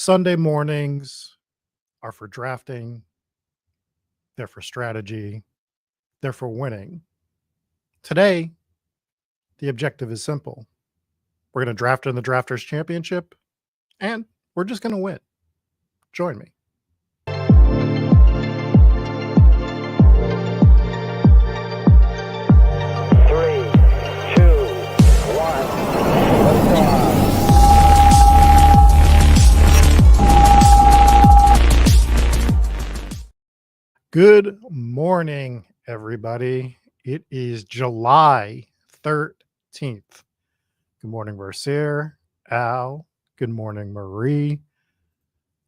Sunday mornings are for drafting, they're for strategy, they're for winning. Today, the objective is simple. We're going to draft in the Drafters Championship, and we're just going to win. Join me. Good morning, everybody. It is July 13th. Good morning, Mercier, Al. Good morning, Marie.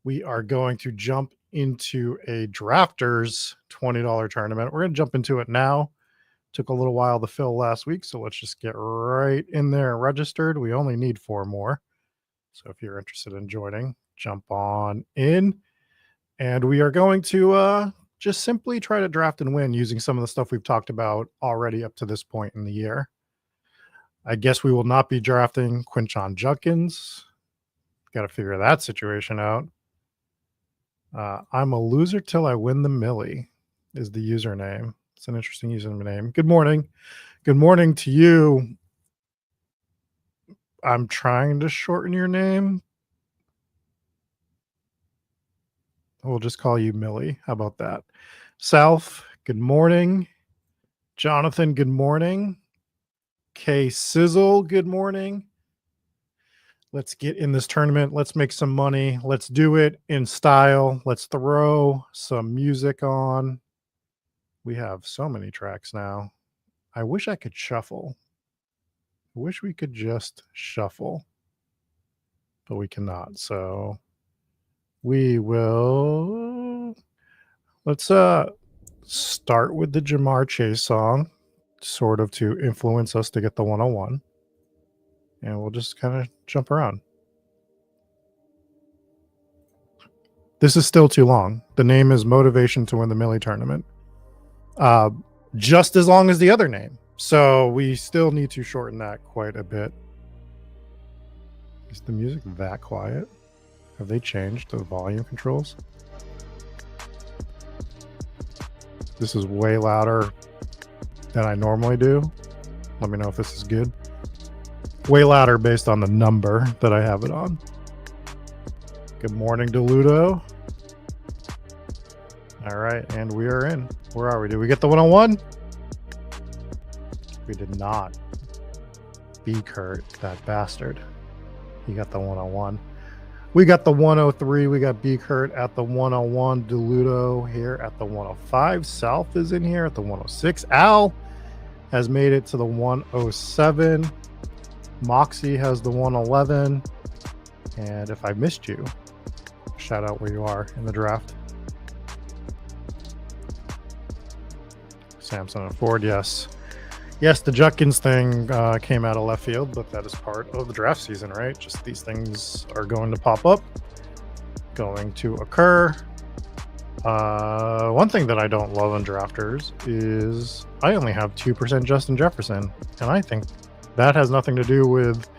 We are going to jump into a Drafters $20 tournament. We're going to jump into it now. Took a little while to fill last week, so let's just get right in there and registered. We only need 4 more. So if you're interested in joining, jump on in. And we are going to just simply try to draft and win using some of the stuff we've talked about already up to this point in the year. I guess we will not be drafting Quinchon Judkins. Got to figure that situation out. I'm a loser till I win the Millie is the username. It's an interesting username. Good morning. Good morning to you. I'm trying to shorten your name. We'll just call you Millie. How about that? South, good morning. Jonathan, good morning. K Sizzle, good morning. Let's get in this tournament. Let's make some money. Let's do it in style. Let's throw some music on. We have so many tracks now. I wish I could shuffle. I wish we could just shuffle, but we cannot. So we will, let's start with the Jamar Chase song, sort of to influence us to get the 101. And we'll just kind of jump around. This is still too long. The name is Motivation to Win the Millie Tournament. Just as long as the other name. So we still need to shorten that quite a bit. Is the music that quiet? Have they changed the volume controls? This is way louder than I normally do. Let me know if this is good. Way louder based on the number that I have it on. Good morning, Deludo. All right, and we are in. Where are we? Did we get the 101? We did not. B. Kurt, that bastard. He got the 101. We got the 103. We got B. Kurt at the 101. Deludo here at the 105. South is in here at the 106. Al has made it to the 107. Moxie has the 111. And if I missed you, shout out where you are in the draft. Samson and Ford, yes. Yes, the Judkins thing came out of left field, but that is part of the draft season, right? Just these things are going to pop up, going to occur. One thing that I don't love in drafters is I only have 2% Justin Jefferson, and I think that has nothing to do with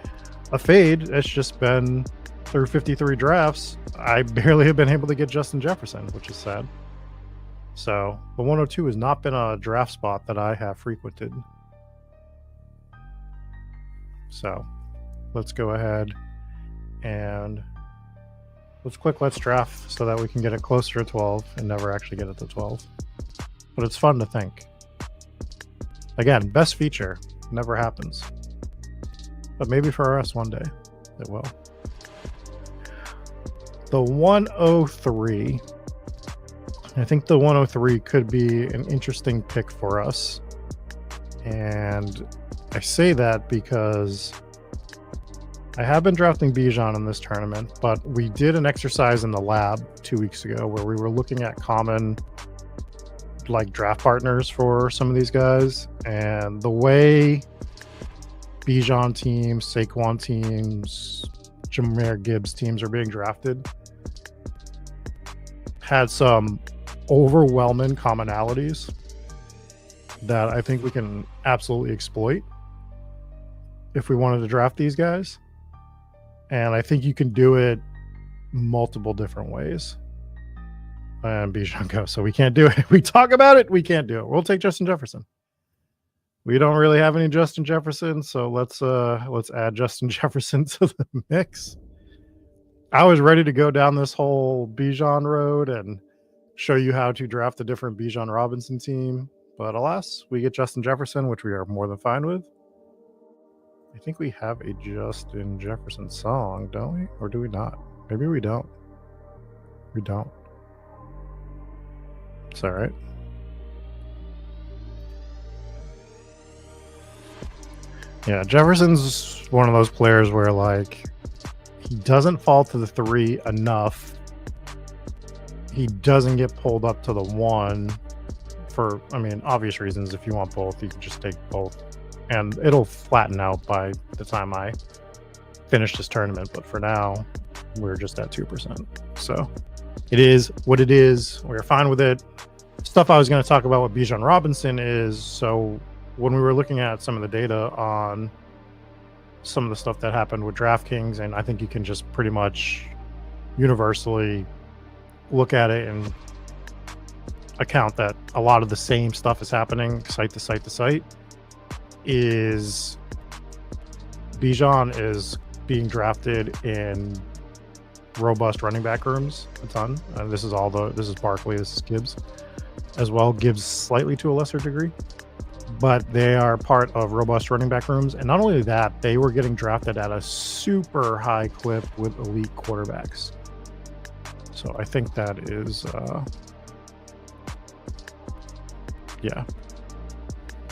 a fade. It's just been through 53 drafts, I barely have been able to get Justin Jefferson, which is sad. So the 102 has not been a draft spot that I have frequented. So let's go ahead and let's draft so that we can get it closer to 12 and never actually get it to 12. But it's fun to think. Again, best feature never happens. But maybe for us one day it will. The 103. I think the 103 could be an interesting pick for us. And I say that because I have been drafting Bijan in this tournament, but we did an exercise in the lab 2 weeks ago where we were looking at common draft partners for some of these guys. And the way Bijan teams, Saquon teams, Jahmyr Gibbs teams are being drafted had some overwhelming commonalities that I think we can absolutely exploit if we wanted to draft these guys. And I think you can do it multiple different ways. And Bijan goes, so we can't do it. We talk about it, we can't do it. We'll take Justin Jefferson. We don't really have any Justin Jefferson, so let's add Justin Jefferson to the mix. I was ready to go down this whole Bijan road and show you how to draft a different Bijan Robinson team, but alas, we get Justin Jefferson, which we are more than fine with. I think we have a Justin Jefferson song, don't we? Or do we not? Maybe we don't. We don't. It's all right. Yeah, Jefferson's one of those players where, like, he doesn't fall to the 3 enough. He doesn't get pulled up to the 1 for, I mean, obvious reasons. If you want both, you can just take both. And it'll flatten out by the time I finish this tournament. But for now, we're just at 2%. So it is what it is. We're fine with it. Stuff I was going to talk about with Bijan Robinson is, so when we were looking at some of the data on some of the stuff that happened with DraftKings, and I think you can just pretty much universally look at it and account that a lot of the same stuff is happening site to site to site, is Bijan is being drafted in robust running back rooms a ton. This is Barkley, this is Gibbs as well. Gibbs slightly to a lesser degree, but they are part of robust running back rooms. And not only that, they were getting drafted at a super high clip with elite quarterbacks. So I think that is, yeah.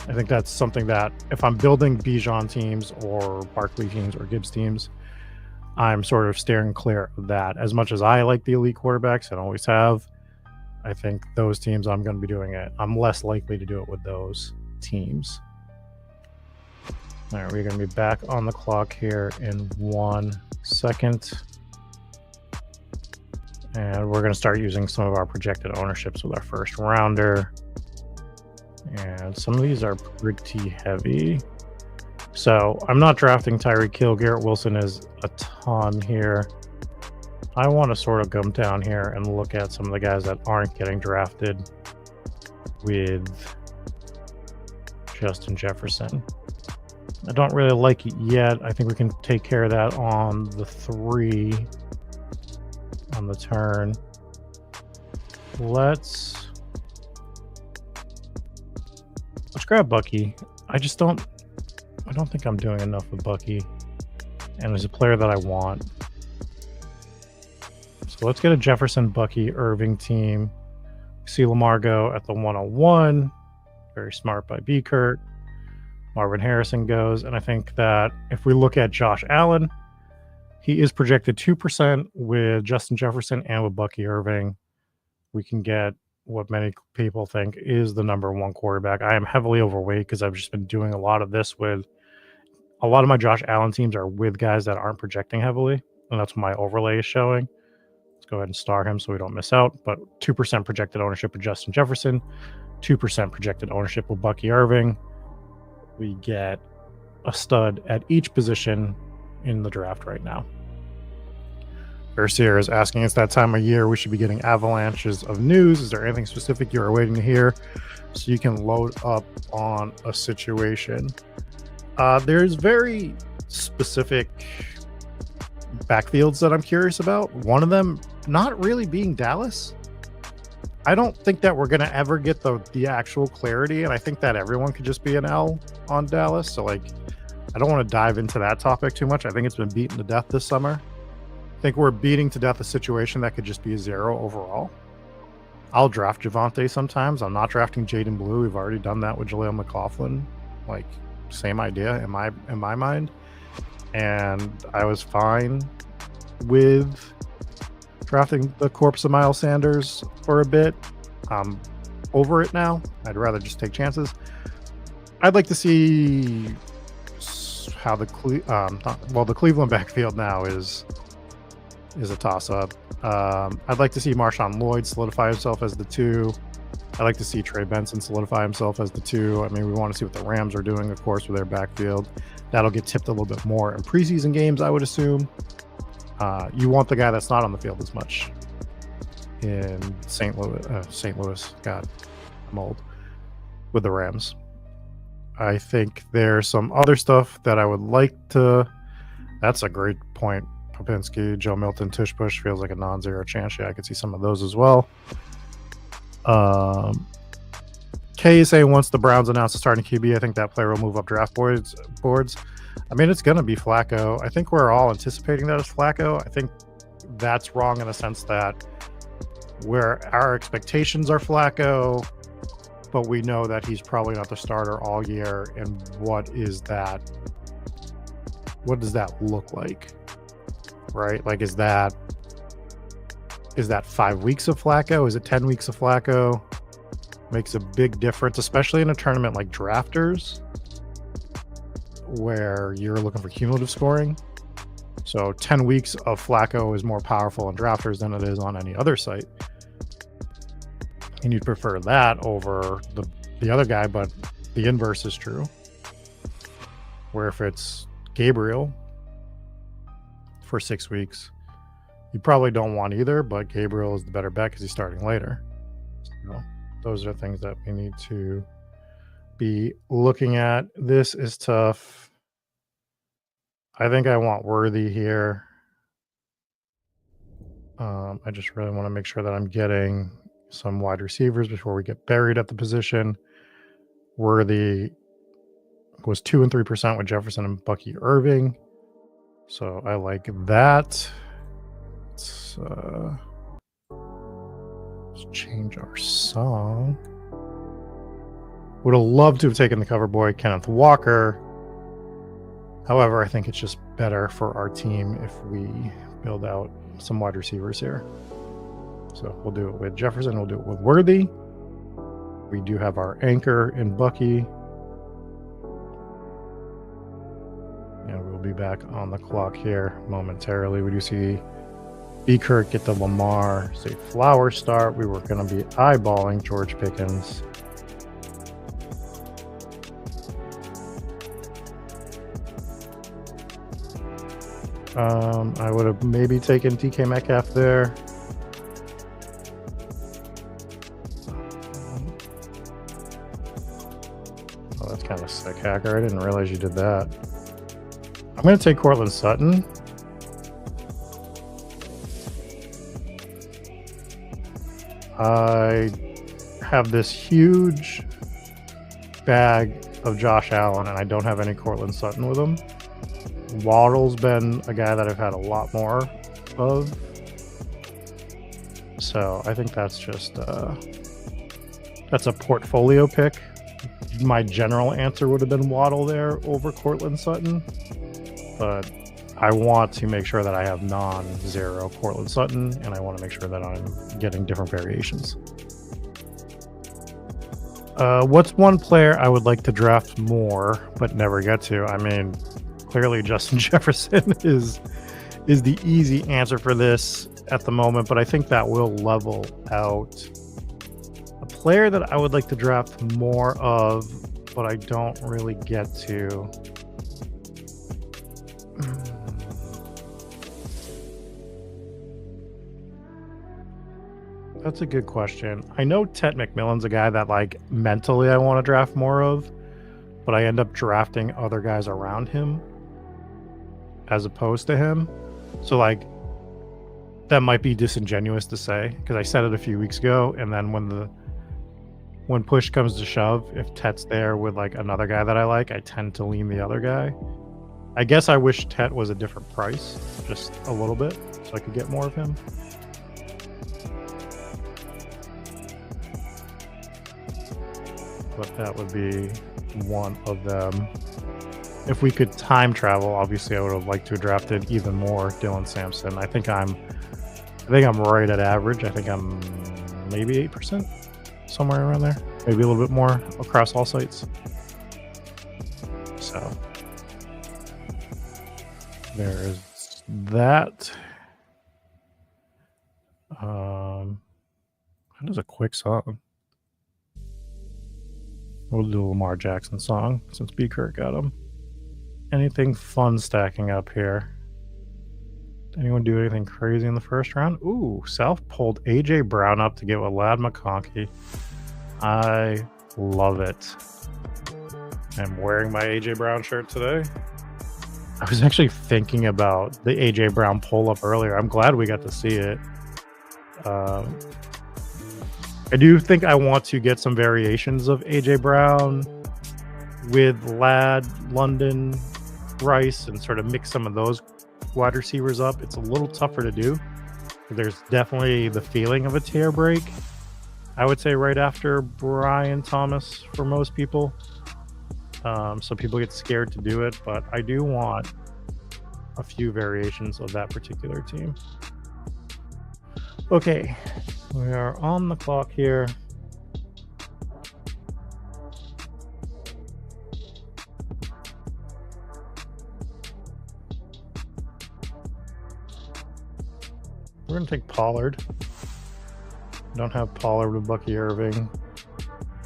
I think that's something that if I'm building Bijan teams or Barkley teams or Gibbs teams, I'm sort of steering clear of that. As much as I like the elite quarterbacks and always have, I think those teams I'm going to be doing it. I'm less likely to do it with those teams. All right, we're going to be back on the clock here in 1 second. And we're going to start using some of our projected ownerships with our first rounder. And some of these are pretty heavy. So I'm not drafting Tyreek Hill. Garrett Wilson is a ton here. I want to sort of come down here and look at some of the guys that aren't getting drafted with Justin Jefferson. I don't really like it yet. I think we can take care of that on the 3 on the turn. Let's grab Bucky. I don't think I'm doing enough with Bucky, and there's a player that I want. So let's get a Jefferson, Bucky, Irving team. See Lamar go at the 101. Very smart by B. Kurt. Marvin Harrison goes, and I think that if we look at Josh Allen, he is projected 2% with Justin Jefferson and with Bucky Irving. We can get what many people think is the number 1 quarterback. I am heavily overweight because I've just been doing a lot of this with a lot of my Josh Allen teams are with guys that aren't projecting heavily, and that's what my overlay is showing. Let's go ahead and star him so we don't miss out. But 2% projected ownership with Justin Jefferson, 2% projected ownership with Bucky Irving. We get a stud at each position in the draft right now. Versier is asking, it's that time of year we should be getting avalanches of news. Is there anything specific you are waiting to hear so you can load up on a situation? There's very specific backfields that I'm curious about. One of them not really being Dallas. I don't think that we're going to ever get the actual clarity, and I think that everyone could just be an L on Dallas. So, like, I don't want to dive into that topic too much. I think it's been beaten to death this summer. I think we're beating to death a situation that could just be a 0 overall. I'll draft Javonte sometimes. I'm not drafting Jaden Blue. We've already done that with Jaleel McLaughlin. Like, same idea in my mind. And I was fine with drafting the corpse of Miles Sanders for a bit. I'm over it now. I'd rather just take chances. I'd like to see how the Cleveland backfield now is a toss-up. I'd like to see Marshawn Lloyd solidify himself as the 2. I'd like to see Trey Benson solidify himself as the 2. I mean, we want to see what the Rams are doing, of course, with their backfield. That'll get tipped a little bit more in preseason games, I would assume. You want the guy that's not on the field as much in St. Louis. St. Louis, God, I'm old with the Rams. I think there's some other stuff that I would like to. That's a great point. Popinski, Joe Milton, Tush Push feels like a non-zero chance. Yeah, I could see some of those as well. Kay is saying once the Browns announce a starting QB, I think that player will move up draft boards. I mean, it's going to be Flacco. I think we're all anticipating that it's Flacco. I think that's wrong in the sense that where our expectations are Flacco, but we know that he's probably not the starter all year. And what is that? What does that look like? Right? Like, is that 5 weeks of Flacco? Is it 10 weeks of Flacco? Makes a big difference, especially in a tournament like Drafters, where you're looking for cumulative scoring. So 10 weeks of Flacco is more powerful in Drafters than it is on any other site. And you'd prefer that over the other guy, but the inverse is true. Where if it's Gabriel for 6 weeks, you probably don't want either, but Gabriel is the better bet because he's starting later. So those are things that we need to be looking at. This is tough. I think I want Worthy here. I just really want to make sure that I'm getting some wide receivers before we get buried at the position. Worthy was 2 and 3% with Jefferson and Bucky Irving. So I like that. Let's change our song. Would have loved to have taken the cover boy, Kenneth Walker. However, I think it's just better for our team if we build out some wide receivers here. So we'll do it with Jefferson. We'll do it with Worthy. We do have our anchor in Bucky. And we'll be back on the clock here momentarily. We do see B. Kirk get the Lamar, say Flower start. We were going to be eyeballing George Pickens. I would have maybe taken DK Metcalf there. Oh, that's kind of sick, Hacker. I didn't realize you did that. I'm going to take Cortland Sutton. I have this huge bag of Josh Allen, and I don't have any Cortland Sutton with him. Waddle's been a guy that I've had a lot more of. So I think that's just that's a portfolio pick. My general answer would have been Waddle there over Cortland Sutton, but I want to make sure that I have non-zero Cortland Sutton, and I want to make sure that I'm getting different variations. What's one player I would like to draft more but never get to? I mean, clearly Justin Jefferson is the easy answer for this at the moment, but I think that will level out. A player that I would like to draft more of, but I don't really get to. That's a good question. I know Ted McMillan's a guy that, like, mentally I want to draft more of, but I end up drafting other guys around him as opposed to him. So, like, that might be disingenuous to say because I said it a few weeks ago, and then when push comes to shove, if Tet's there with like another guy that I like, I tend to lean the other guy. I guess I wish Tet was a different price, just a little bit, so I could get more of him. But that would be one of them. If we could time travel, obviously I would have liked to have drafted even more Dylan Sampson. I think I'm right at average. I think I'm maybe 8%, somewhere around there. Maybe a little bit more across all sites. So there is that. That is a quick song. We'll do a Lamar Jackson song since B. Kirk got him. Anything fun stacking up here? Anyone do anything crazy in the first round? Ooh, South pulled AJ Brown up to get with Lad McConkey. I love it. I'm wearing my AJ Brown shirt today. I was actually thinking about the AJ Brown pull up earlier. I'm glad we got to see it. I do think I want to get some variations of AJ Brown with Ladd, London, Rice, and sort of mix some of those wide receivers up. It's a little tougher to do. There's definitely the feeling of a tear break, I would say, right after Brian Thomas for most people. So people get scared to do it, but I do want a few variations of that particular team. Okay, we are on the clock here. We're going to take Pollard. Don't have Pollard with Bucky Irving.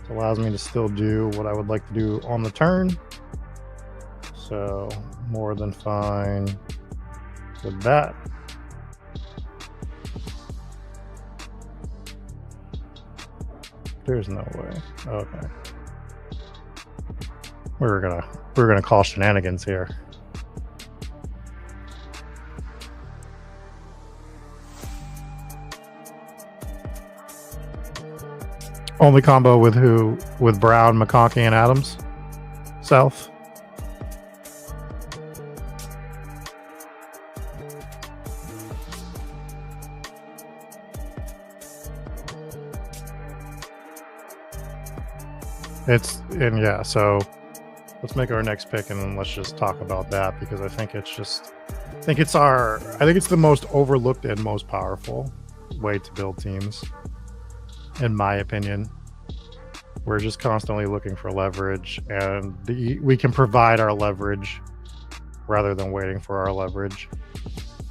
It allows me to still do what I would like to do on the turn. So more than fine with that. There's no way. Okay. We're gonna call shenanigans here. Only combo with who? With Brown, McConkey, and Adams? South? Yeah, so let's make our next pick and then let's just talk about that, because I think it's the most overlooked and most powerful way to build teams, in my opinion. We're just constantly looking for leverage, and we can provide our leverage rather than waiting for our leverage.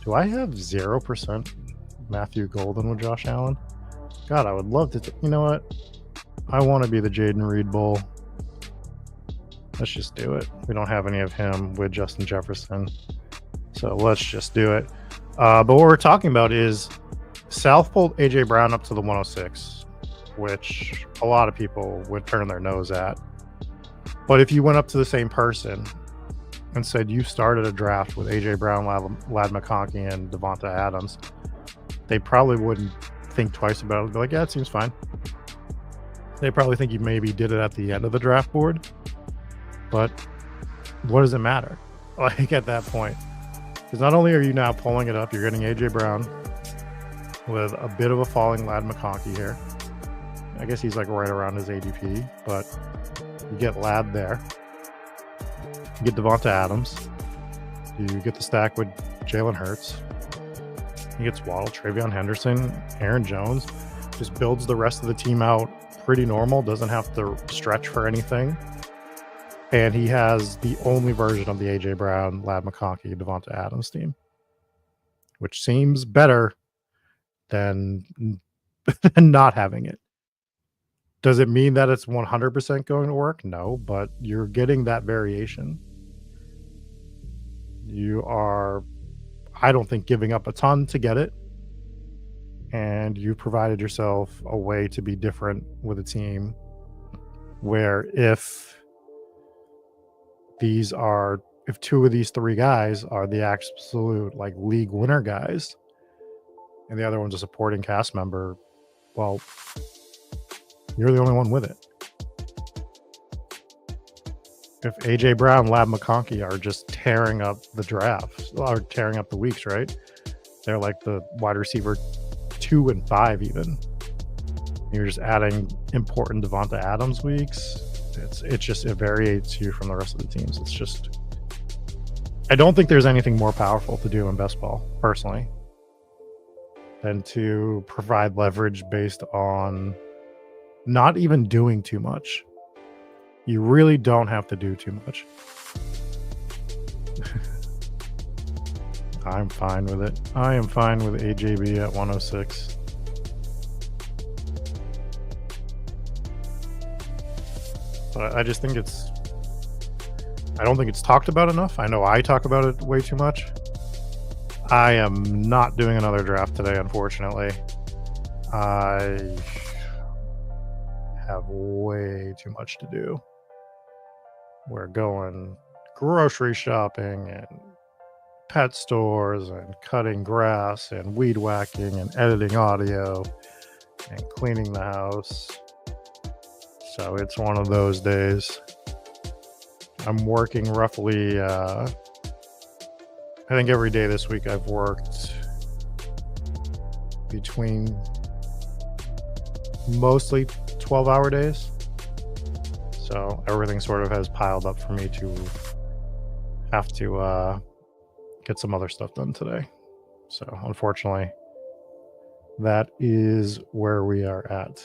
Do I have 0% Matthew Golden with Josh Allen? God, I would love to. You know what? I want to be the Jaden Reed Bowl. Let's just do it. We don't have any of him with Justin Jefferson, so let's just do it. But what we're talking about is South pulled AJ Brown up to the 106, which a lot of people would turn their nose at. But if you went up to the same person and said you started a draft with AJ Brown, Ladd McConkey, and Devonta Adams, they probably wouldn't think twice about it. They'd be like, yeah, it seems fine. They probably think you maybe did it at the end of the draft board, but what does it matter? Like, at that point, because not only are you now pulling it up, you're getting AJ Brown with a bit of a falling Ladd McConkey here. I guess he's like right around his ADP, but you get Ladd there. You get Devonta Adams. You get the stack with Jalen Hurts. He gets Waddle, Travion Henderson, Aaron Jones. Just builds the rest of the team out pretty normal, doesn't have to stretch for anything. And he has the only version of the AJ Brown, Ladd McConkey, Devonta Adams team, which seems better than not having it. Does it mean that it's 100% going to work? No, but you're getting that variation. You are, I don't think, giving up a ton to get it. And you provided yourself a way to be different with a team where if two of these three guys are the absolute like league winner guys and the other one's a supporting cast member, well, you're the only one with it. If AJ Brown, Ladd McConkey are just tearing up the draft or tearing up the weeks, right? They're like the wide receiver 2 and 5 even. You're just adding important Devonta Adams weeks. It variates you from the rest of the teams. It's just, I don't think there's anything more powerful to do in best ball, personally, than to provide leverage based on not even doing too much. You really don't have to do too much. I'm fine with it. I am fine with AJB at 106. But I just think I don't think it's talked about enough. I know I talk about it way too much. I am not doing another draft today, unfortunately. I have way too much to do. We're going grocery shopping and pet stores and cutting grass and weed whacking and editing audio and cleaning the house. So it's one of those days. I'm working roughly, I think every day this week I've worked between mostly 12-hour days. So everything sort of has piled up for me to have to get some other stuff done today. So unfortunately, that is where we are at.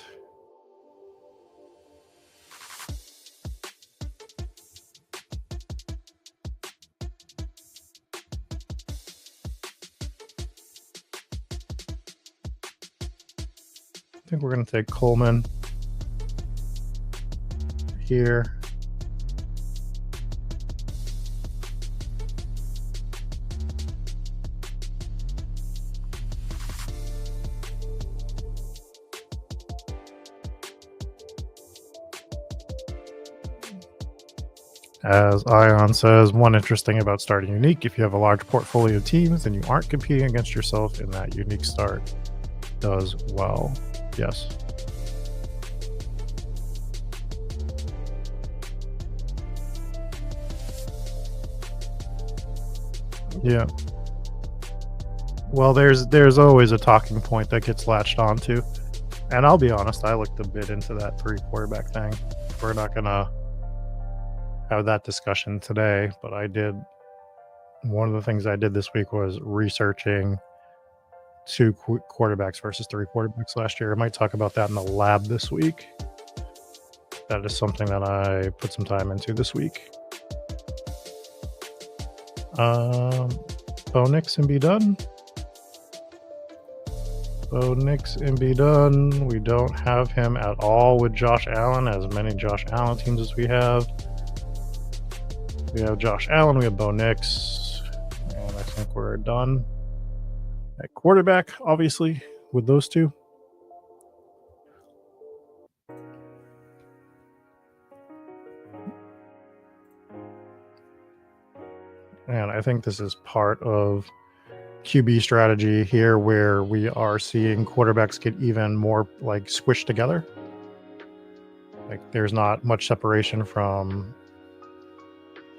I think we're going to take Coleman here. As Ion says, one interesting about starting unique, if you have a large portfolio of teams, then you aren't competing against yourself in that unique start does well. Yes. Yeah. Well, there's always a talking point that gets latched onto. And I'll be honest, I looked a bit into that 3 quarterback thing. We're not gonna have that discussion today, but I did. One of the things I did this week was researching 2 quarterbacks versus 3 quarterbacks last year. I might talk about that in the lab this week. That is something that I put some time into this week. Bo Nix and be done. Bo Nix and be done. We don't have him at all with Josh Allen, as many Josh Allen teams as we have. We have Josh Allen, we have Bo Nix, and I think we're done at quarterback, obviously, with those two. And I think this is part of QB strategy here, where we are seeing quarterbacks get even more like squished together. Like there's not much separation from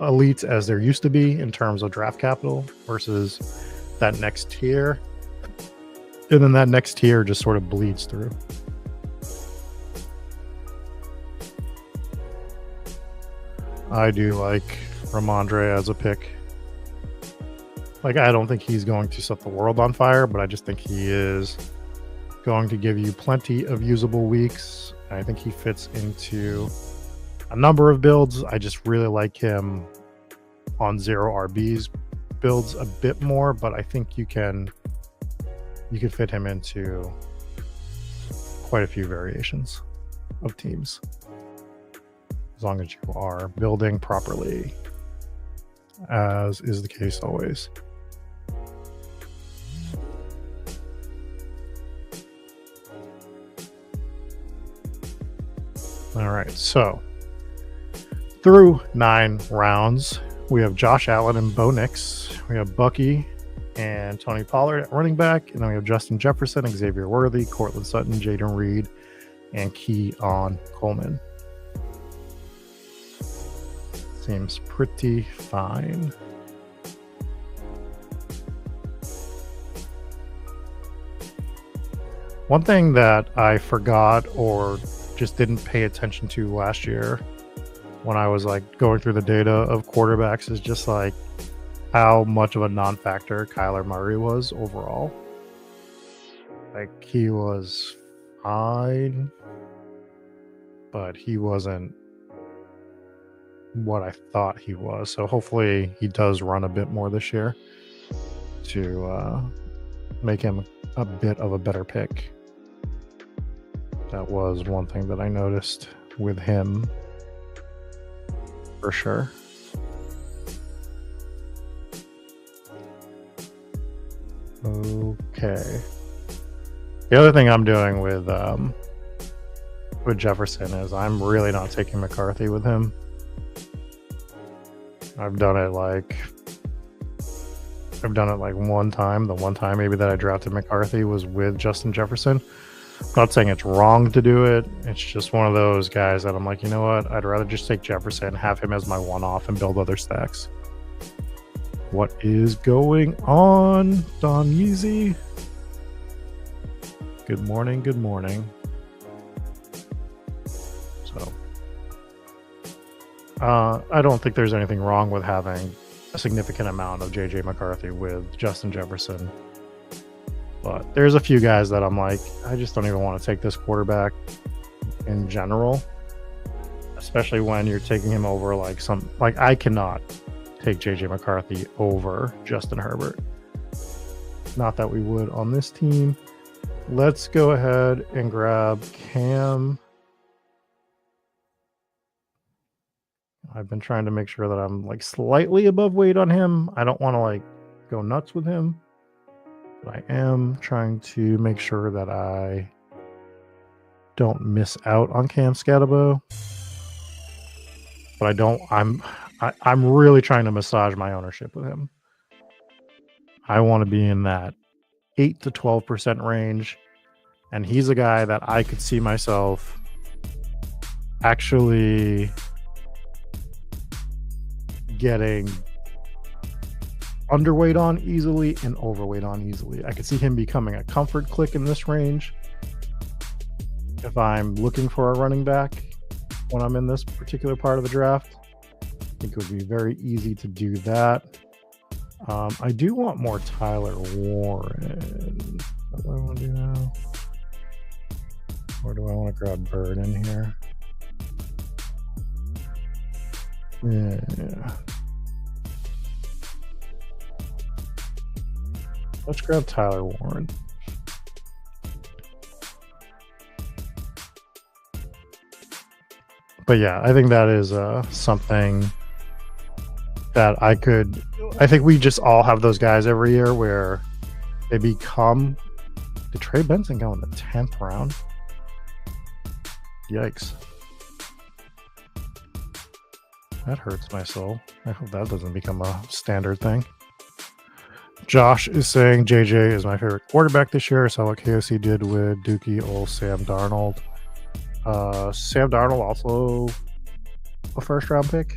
elites as there used to be in terms of draft capital versus that next tier. And then that next tier just sort of bleeds through. I do like Ramondre as a pick. Like, I don't think he's going to set the world on fire, but I just think he is going to give you plenty of usable weeks. I think he fits into a number of builds. I just really like him on 0 RBs builds a bit more, but I think you can fit him into quite a few variations of teams, as long as you are building properly, as is the case always. All right, so through 9 rounds, we have Josh Allen and Bo Nix. We have Bucky and Tony Pollard at running back. And then we have Justin Jefferson, Xavier Worthy, Cortland Sutton, Jaden Reed, and Keon Coleman. Seems pretty fine. One thing that I forgot or just didn't pay attention to last year when I was like going through the data of quarterbacks is just like how much of a non-factor Kyler Murray was overall. Like he was fine, but he wasn't what I thought he was. So hopefully he does run a bit more this year to make him a bit of a better pick. That was one thing that I noticed with him for sure. Okay. The other thing I'm doing with Jefferson is I'm really not taking McCarthy with him. I've done it like one time. The one time maybe that I drafted McCarthy was with Justin Jefferson. I'm not saying it's wrong to do it. It's just one of those guys that I'm like, you know what? I'd rather just take Jefferson, have him as my one-off, and build other stacks. What is going on, Don Yeezy? Good morning, good morning. So, I don't think there's anything wrong with having a significant amount of JJ McCarthy with Justin Jefferson. But there's a few guys that I'm like, I just don't even want to take this quarterback in general, especially when you're taking him over like I cannot take JJ McCarthy over Justin Herbert. Not that we would on this team. Let's go ahead and grab Cam. I've been trying to make sure that I'm like slightly above weight on him. I don't want to like go nuts with him. But I am trying to make sure that I don't miss out on Cam Scatabo. But I'm really trying to massage my ownership with him. I want to be in that 8 to 12% range. And he's a guy that I could see myself actually getting underweight on easily and overweight on easily. I could see him becoming a comfort click in this range if I'm looking for a running back when I'm in this particular part of the draft. I think it would be very easy to do that. I do want more Tyler Warren. What do I want to do now? Or do I want to grab Bird in here? Yeah. Let's grab Tyler Warren. But yeah, I think that is something that I think we just all have those guys every year where they become. Did Trey Benson go in the 10th round? Yikes. That hurts my soul. I hope that doesn't become a standard thing. Josh is saying JJ is my favorite quarterback this year. I saw what KOC did with Dookie, old Sam Darnold. Sam Darnold also a first round pick,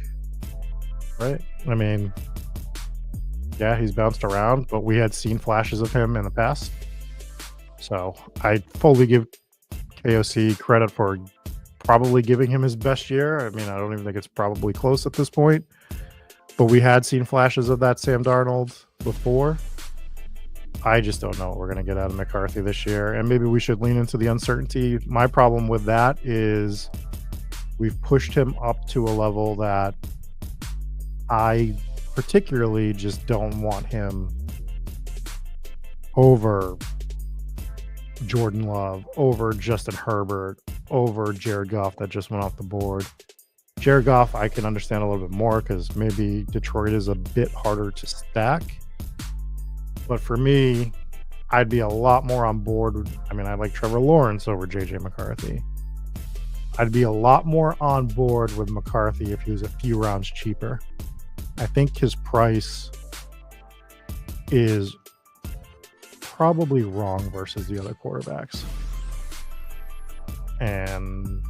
right? I mean, yeah, he's bounced around, but we had seen flashes of him in the past. So I fully give KOC credit for probably giving him his best year. I mean, I don't even think it's probably close at this point. But we had seen flashes of that Sam Darnold before. I just don't know what we're going to get out of McCarthy this year. And maybe we should lean into the uncertainty. My problem with that is we've pushed him up to a level that I particularly just don't want him over Jordan Love, over Justin Herbert, over Jared Goff that just went off the board. Jared Goff, I can understand a little bit more because maybe Detroit is a bit harder to stack. But for me, I'd be a lot more on board. I mean, I like Trevor Lawrence over JJ McCarthy. I'd be a lot more on board with McCarthy if he was a few rounds cheaper. I think his price is probably wrong versus the other quarterbacks. And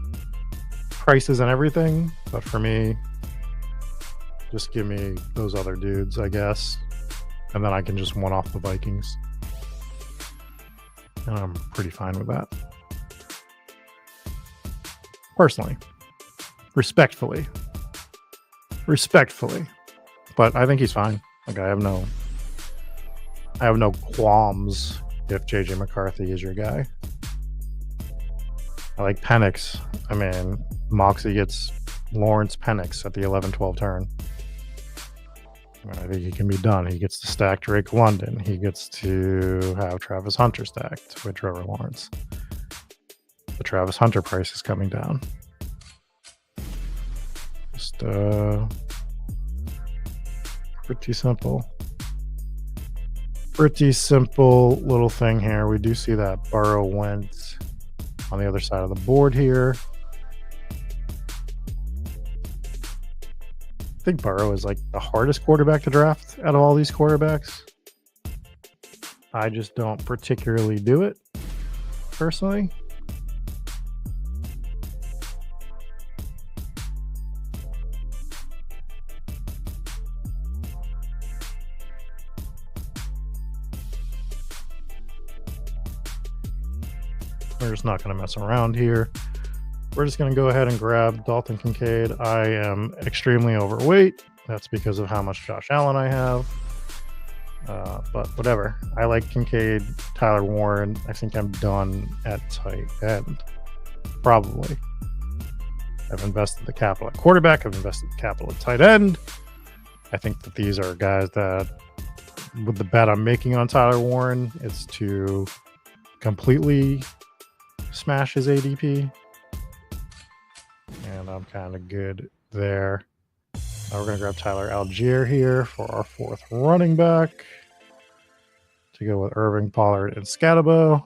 prices and everything, but for me, just give me those other dudes, I guess, and then I can just one off the Vikings, and I'm pretty fine with that. Personally, respectfully, but I think he's fine. Like I have no qualms if JJ McCarthy is your guy. I like Penix. I mean, Moxie gets Lawrence Penix at the 11-12 turn. I think he can be done. He gets to stack Drake London. He gets to have Travis Hunter stacked with Trevor Lawrence. The Travis Hunter price is coming down. Just pretty simple. Pretty simple little thing here. We do see that Burrow went on the other side of the board here. I think Burrow is like the hardest quarterback to draft out of all these quarterbacks. I just don't particularly do it personally. We're just not going to mess around here. We're just going to go ahead and grab Dalton Kincaid. I am extremely overweight. That's because of how much Josh Allen I have. But whatever. I like Kincaid, Tyler Warren. I think I'm done at tight end. Probably. I've invested the capital at quarterback. I've invested the capital at tight end. I think that these are guys that, with the bet I'm making on Tyler Warren, is to completely smash his ADP. And I'm kind of good there. We're going to grab Tyler Algier here for our fourth running back to go with Irving, Pollard, and Scatabo.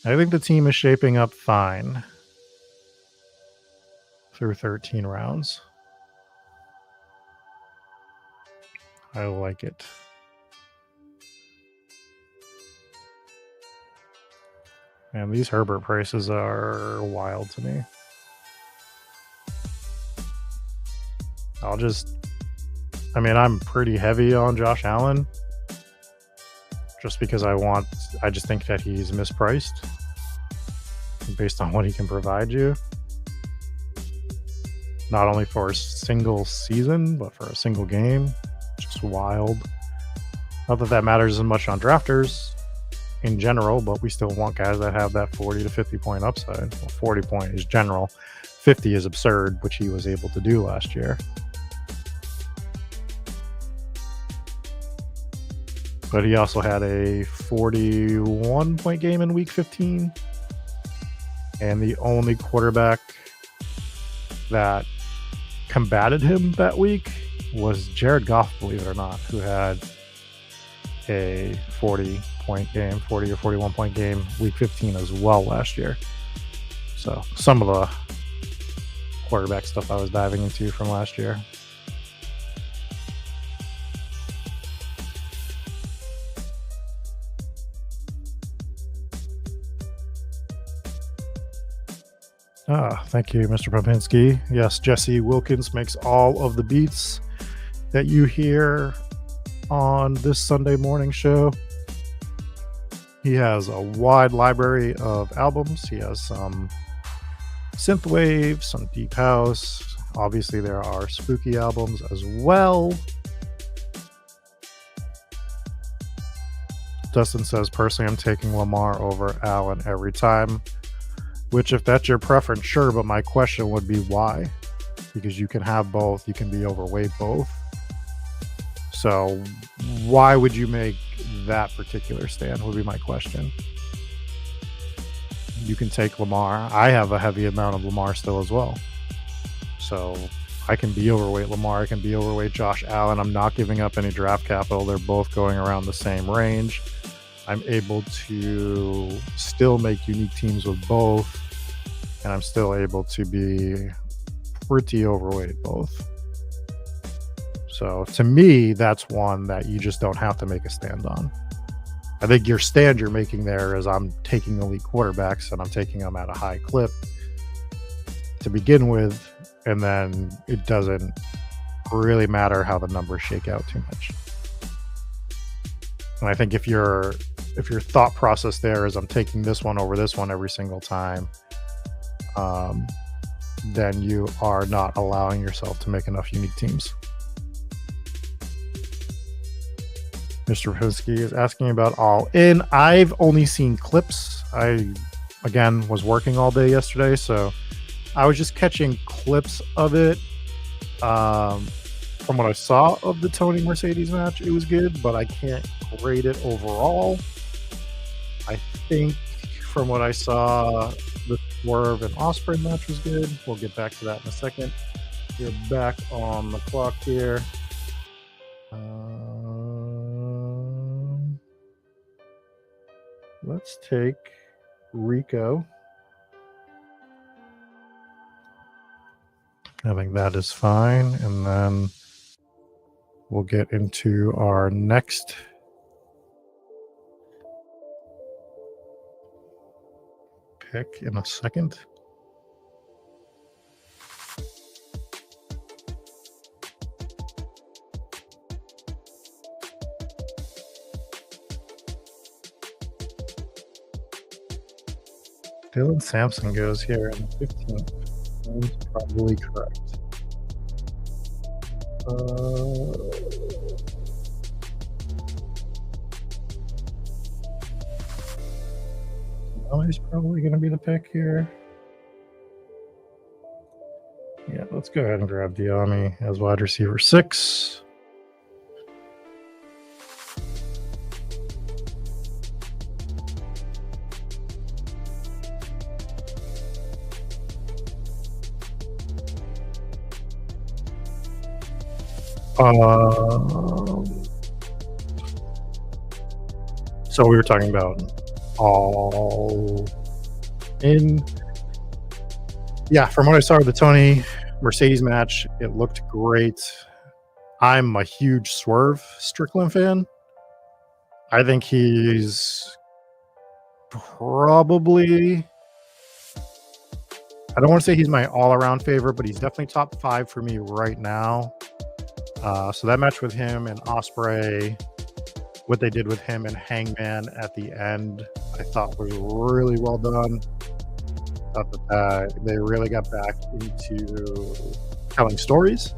I think the team is shaping up fine through 13 rounds. I like it. And these Herbert prices are wild to me. I'm pretty heavy on Josh Allen just because I just think that he's mispriced based on what he can provide you. Not only for a single season, but for a single game. Just wild. Not that matters as much on drafters in general, but we still want guys that have that 40 to 50 point upside. Well, 40 point is general. 50 is absurd, which he was able to do last year. But he also had a 41 point game in week 15. And the only quarterback that combated him that week was Jared Goff, believe it or not, who had a 40 point game, 40 or 41 point game, week 15 as well last year. So some of the quarterback stuff I was diving into from last year. Thank you, Mr. Popinski. Yes, Jesse Wilkins makes all of the beats that you hear on this Sunday morning show. He has a wide library of albums. He has some synthwave, some deep house. Obviously, there are spooky albums as well. Dustin says, personally, I'm taking Lamar over Allen every time. Which, if that's your preference, sure, but my question would be why? Because you can have both. You can be overweight both. So why would you make that particular stand would be my question. You can take Lamar. I have a heavy amount of Lamar still as well. So I can be overweight Lamar. I can be overweight Josh Allen. I'm not giving up any draft capital. They're both going around the same range. I'm able to still make unique teams with both, and I'm still able to be pretty overweight both. So to me, that's one that you just don't have to make a stand on. I think your stand you're making there is I'm taking elite quarterbacks and I'm taking them at a high clip to begin with, and then it doesn't really matter how the numbers shake out too much. And I think if your thought process there is I'm taking this one over this one every single time, then you are not allowing yourself to make enough unique teams. Mr. Rahinsky is asking about All In. I've only seen clips. I, again, was working all day yesterday, so I was just catching clips of it. From what I saw of the Tony Mercedes match, it was good, but I can't grade it overall. I think from what I saw, the Swerve and Osprey match was good. We'll get back to that in a second. You're back on the clock here. Let's take Rico. I think that is fine. And then we'll get into our next pick in a second. Dylan Sampson goes here in the 15th. That's probably correct. He's probably going to be the pick here. Yeah, let's go ahead and grab Diami as wide receiver 6. So we were talking about all in. Yeah, from what I saw of the Tony Mercedes match, it looked great. I'm a huge Swerve Strickland fan. I think he's probably, I don't want to say he's my all-around favorite, but he's definitely top 5 for me right now. So that match with him and Ospreay, what they did with him and Hangman at the end, I thought was really well done. I thought that they really got back into telling stories,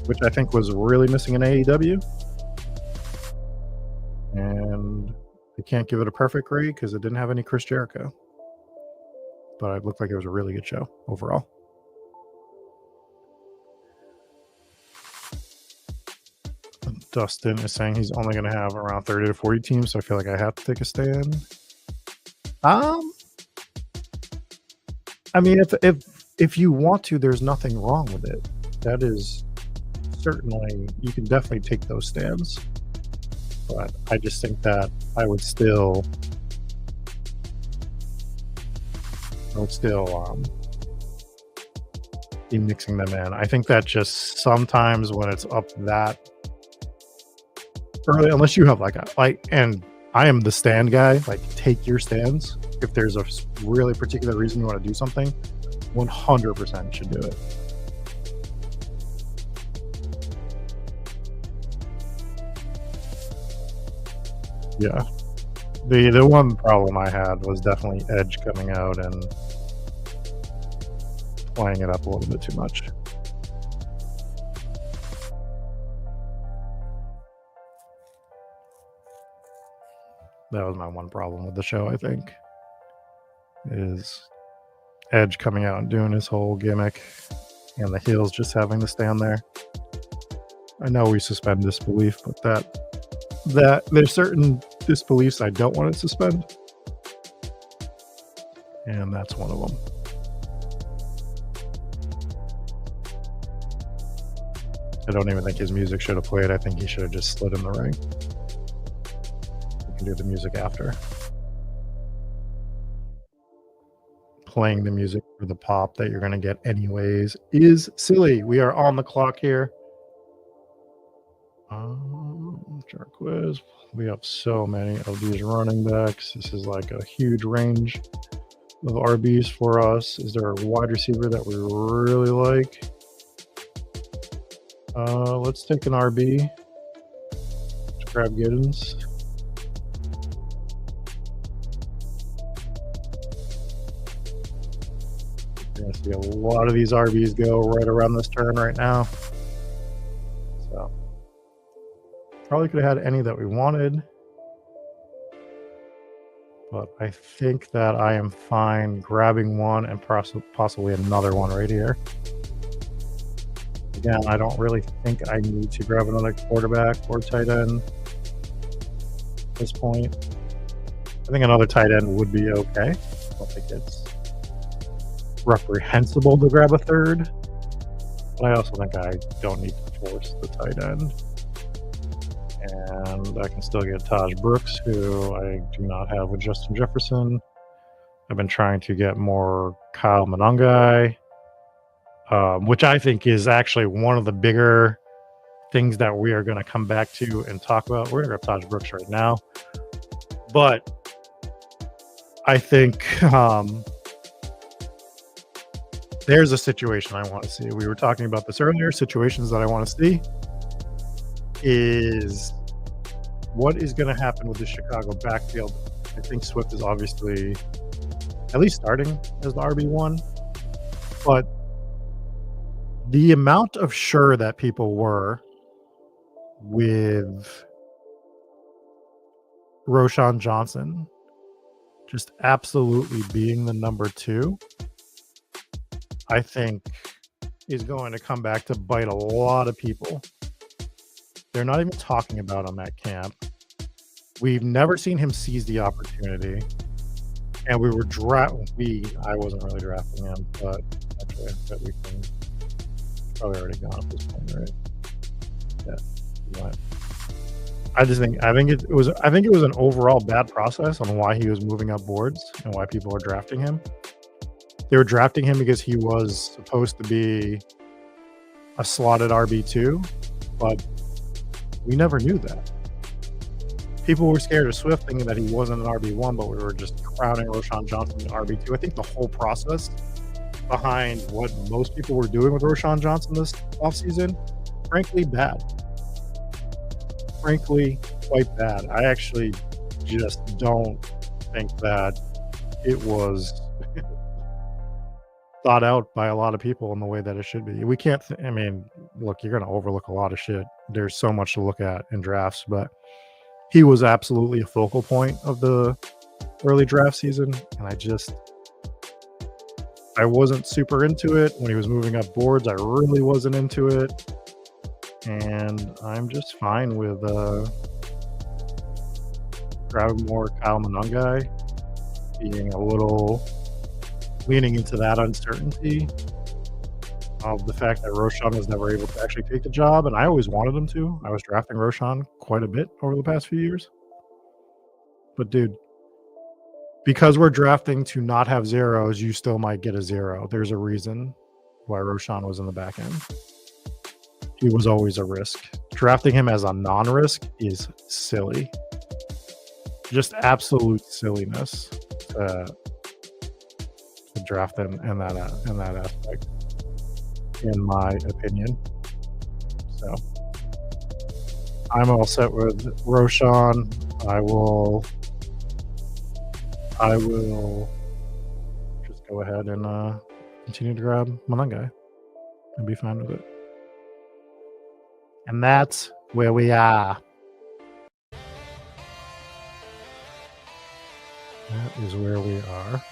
which I think was really missing in AEW. And I can't give it a perfect grade because it didn't have any Chris Jericho. But it looked like it was a really good show overall. Dustin is saying he's only going to have around 30 to 40 teams, so I feel like I have to take a stand. I mean, if you want to, there's nothing wrong with it. That is certainly, you can definitely take those stands. But I just think that I would still be mixing them in. I think that just sometimes when it's up that early, unless you have and I am the stand guy, like take your stands. If there's a really particular reason you want to do something, 100% should do it. Yeah. The one problem I had was definitely Edge coming out and playing it up a little bit too much. That was my one problem with the show, I think, is Edge coming out and doing his whole gimmick and the heels just having to stand there. I know we suspend disbelief, but that there's certain disbeliefs I don't want to suspend, and that's one of them. I don't even think his music should have played. I think he should have just slid in the ring. We can do the music after. Playing the music for the pop that you're going to get anyways is silly. We are on the clock here. Jarquiz. We have so many of these running backs. This is like a huge range of RBs for us. Is there a wide receiver that we really like? Let's take an RB. Let's grab Giddens. You're going to see a lot of these RBs go right around this turn right now. So probably could have had any that we wanted, but I think that I am fine grabbing one and possibly another one right here. Again, I don't really think I need to grab another quarterback or tight end at this point. I think another tight end would be okay. I don't think it's reprehensible to grab a third. But I also think I don't need to force the tight end. And I can still get Taj Brooks, who I do not have with Justin Jefferson. I've been trying to get more Kyle Monangai, which I think is actually one of the bigger things that we are going to come back to and talk about. We're going to grab Taj Brooks right now. But I think there's a situation I want to see. We were talking about this earlier. Situations that I want to see is what is going to happen with the Chicago backfield. I think Swift is obviously at least starting as the RB1, but the amount of sure that people were with Roshan Johnson just absolutely being the number 2, I think is going to come back to bite a lot of people. They're not even talking about him at camp. We've never seen him seize the opportunity. And we were I wasn't really drafting him, but actually, that we can probably already gone at this point, right? Yeah. I think it was an overall bad process on why he was moving up boards and why people were drafting him. They were drafting him because he was supposed to be a slotted RB2, but we never knew that. People were scared of Swift, thinking that he wasn't an RB1, but we were just crowning Roshan Johnson an RB2. I think the whole process behind what most people were doing with Roshan Johnson this offseason, frankly, bad. Frankly, quite bad. I actually just don't think that it was thought out by a lot of people in the way that it should be. We can't, look, you're going to overlook a lot of shit. There's so much to look at in drafts, but he was absolutely a focal point of the early draft season. And I wasn't super into it when he was moving up boards. I really wasn't into it. And I'm just fine with grabbing more Kyle Monangai, leaning into that uncertainty of the fact that Roshan was never able to actually take the job, and I always wanted him to. I was drafting Roshan quite a bit over the past few years. But dude, because we're drafting to not have zeros, you still might get a 0. There's a reason why Roshan was in the back end. He was always a risk. Drafting him as a non-risk is silly. Just absolute silliness to draft him in that aspect, in my opinion. So I'm all set with Roshan. I will just go ahead and continue to grab Monangai and be fine with it. And that's where we are. That is where we are.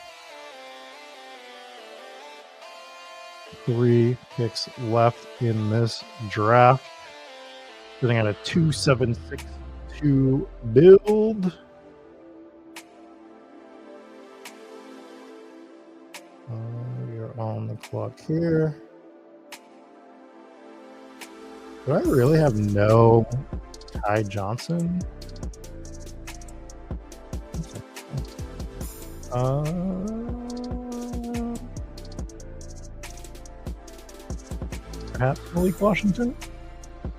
3 picks left in this draft. Sitting at a 2.762 build. We are on the clock here. Do I really have no Ty Johnson? Perhaps Malik Washington?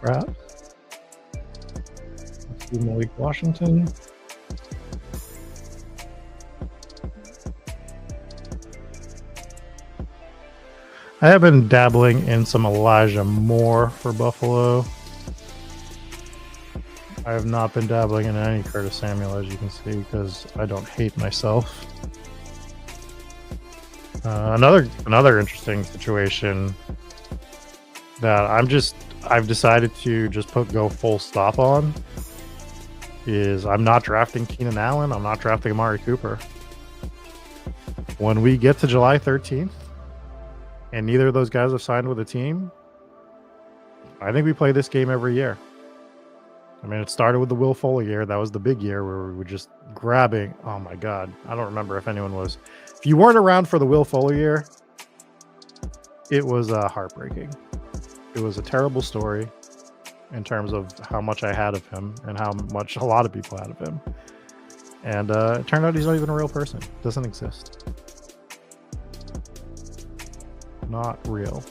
Perhaps. Let's do Malik Washington. I have been dabbling in some Elijah Moore for Buffalo. I have not been dabbling in any Curtis Samuel, as you can see, because I don't hate myself. Another interesting situation that I've decided to just go full stop on is I'm not drafting Keenan Allen. I'm not drafting Amari Cooper. When we get to July 13th and neither of those guys have signed with a team, I think we play this game every year. I mean, it started with the Will Fuller year. That was the big year where we were just grabbing. Oh my God. I don't remember if anyone was. If you weren't around for the Will Fuller year, it was heartbreaking. It was a terrible story in terms of how much I had of him and how much a lot of people had of him. And it turned out he's not even a real person. Doesn't exist. Not real.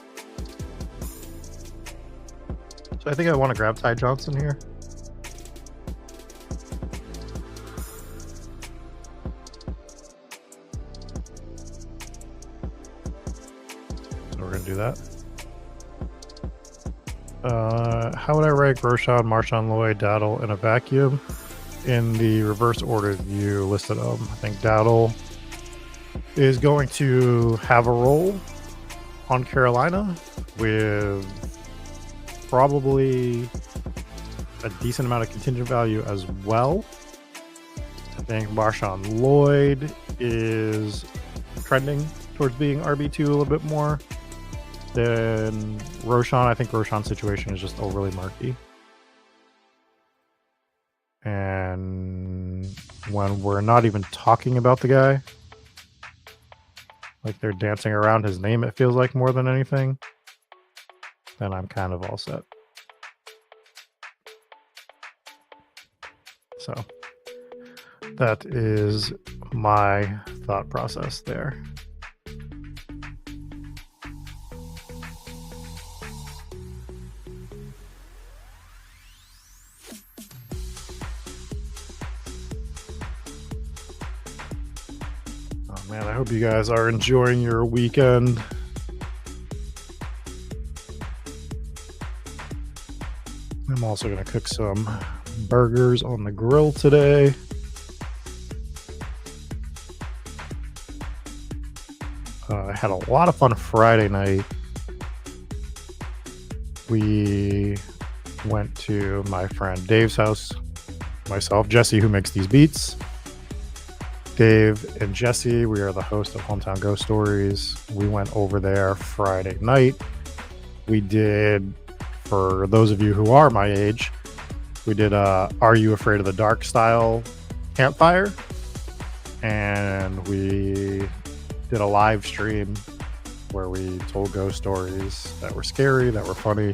So I think I want to grab Ty Johnson here. So we're going to do that. How would I rank Roshan, Marshawn Lloyd, Dowdle in a vacuum? In the reverse order you listed them. I think Dowdle is going to have a role on Carolina with probably a decent amount of contingent value as well. I think Marshawn Lloyd is trending towards being RB2 a little bit more than Roshan. I think Roshan's situation is just overly murky. And when we're not even talking about the guy, like they're dancing around his name, it feels like more than anything, then I'm kind of all set. So that is my thought process there. Oh man, I hope you guys are enjoying your weekend. I'm also going to cook some burgers on the grill today. I had a lot of fun Friday night. We went to my friend Dave's house, myself, Jesse, who makes these beats. Dave and Jesse, we are the host of Hometown Ghost Stories. We went over there Friday night. We did, for those of you who are my age, we did a Are You Afraid of the Dark style campfire. And we did a live stream where we told ghost stories that were scary, that were funny,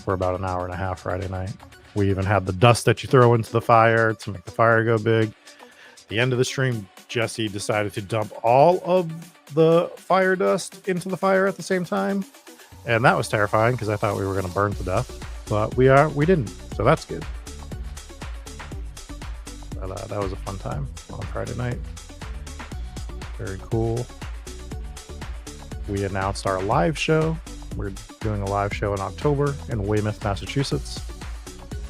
for about an hour and a half Friday night. We even had the dust that you throw into the fire to make the fire go big. At the end of the stream, Jesse decided to dump all of the fire dust into the fire at the same time. And that was terrifying because I thought we were going to burn to death. But we didn't. So that's good. But that was a fun time on Friday night. Very cool. We announced our live show. We're doing a live show in October in Weymouth, Massachusetts.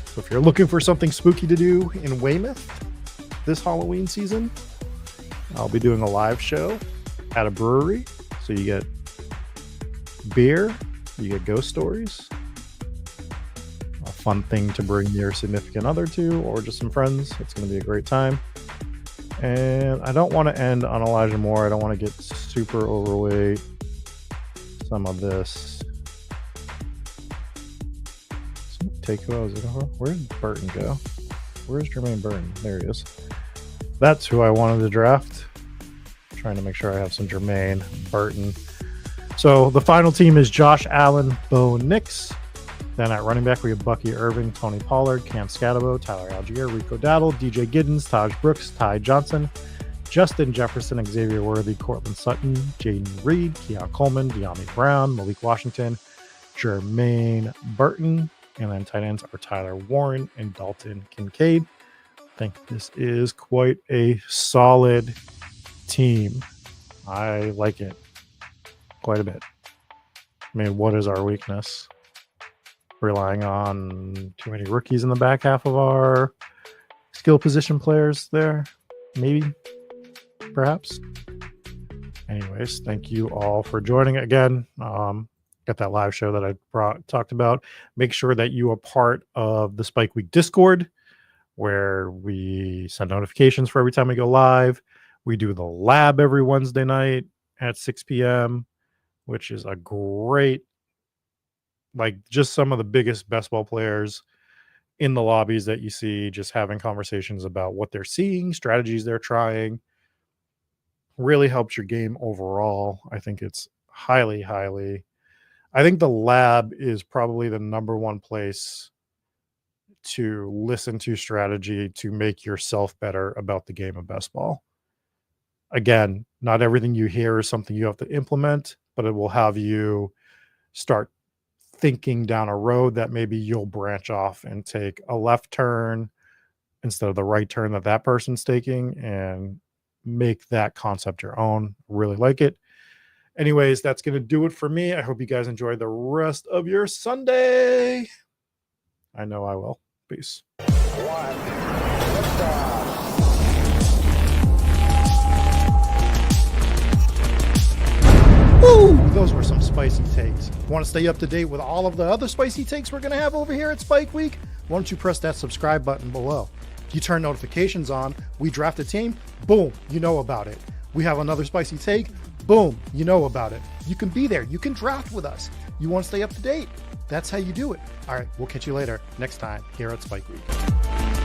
So if you're looking for something spooky to do in Weymouth this Halloween season, I'll be doing a live show at a brewery. So you get beer, you get ghost stories, a fun thing to bring your significant other to, or just some friends. It's going to be a great time. And I don't want to end on Elijah Moore. I don't want to get super overweight. Some of this. Take who I was looking for. Where did Burton go? Where's Jermaine Burton? There he is. That's who I wanted to draft. I'm trying to make sure I have some Jermaine Burton. So the final team is Josh Allen, Bo Nix. Then at running back, we have Bucky Irving, Tony Pollard, Cam Scatabo, Tyler Algier, Rico Dowdle, DJ Giddens, Taj Brooks, Ty Johnson, Justin Jefferson, Xavier Worthy, Cortland Sutton, Jaden Reed, Keon Coleman, De'Ami Brown, Malik Washington, Jermaine Burton, and then tight ends are Tyler Warren and Dalton Kincaid. I think this is quite a solid team. I like it quite a bit. I mean, what is our weakness? Relying on too many rookies in the back half of our skill position players there, maybe, perhaps. Anyways, thank you all for joining again. Got that live show that I talked about. Make sure that you are part of the Spike Week Discord, where we send notifications for every time we go live. We do the lab every Wednesday night at 6 p.m., which is a great, like, just some of the biggest best ball players in the lobbies that you see, just having conversations about what they're seeing, strategies they're trying. Really helps your game overall. I think it's highly, highly I think the lab is probably the number one place to listen to strategy to make yourself better about the game of best ball. Again, not everything you hear is something you have to implement, but it will have you start thinking down a road that maybe you'll branch off and take a left turn instead of the right turn that that person's taking and make that concept your own. Really like it. Anyways, that's going to do it for me. I hope you guys enjoy the rest of your Sunday. I know I will. Peace. Woo! Those were some spicy takes. Want to stay up to date with all of the other spicy takes we're going to have over here at Spike Week? Why don't you press that subscribe button below? You turn notifications on, we draft a team, boom, you know about it. We have another spicy take, boom, you know about it. You can be there, you can draft with us. You want to stay up to date? That's how you do it. All right, we'll catch you later next time here at Spike Week.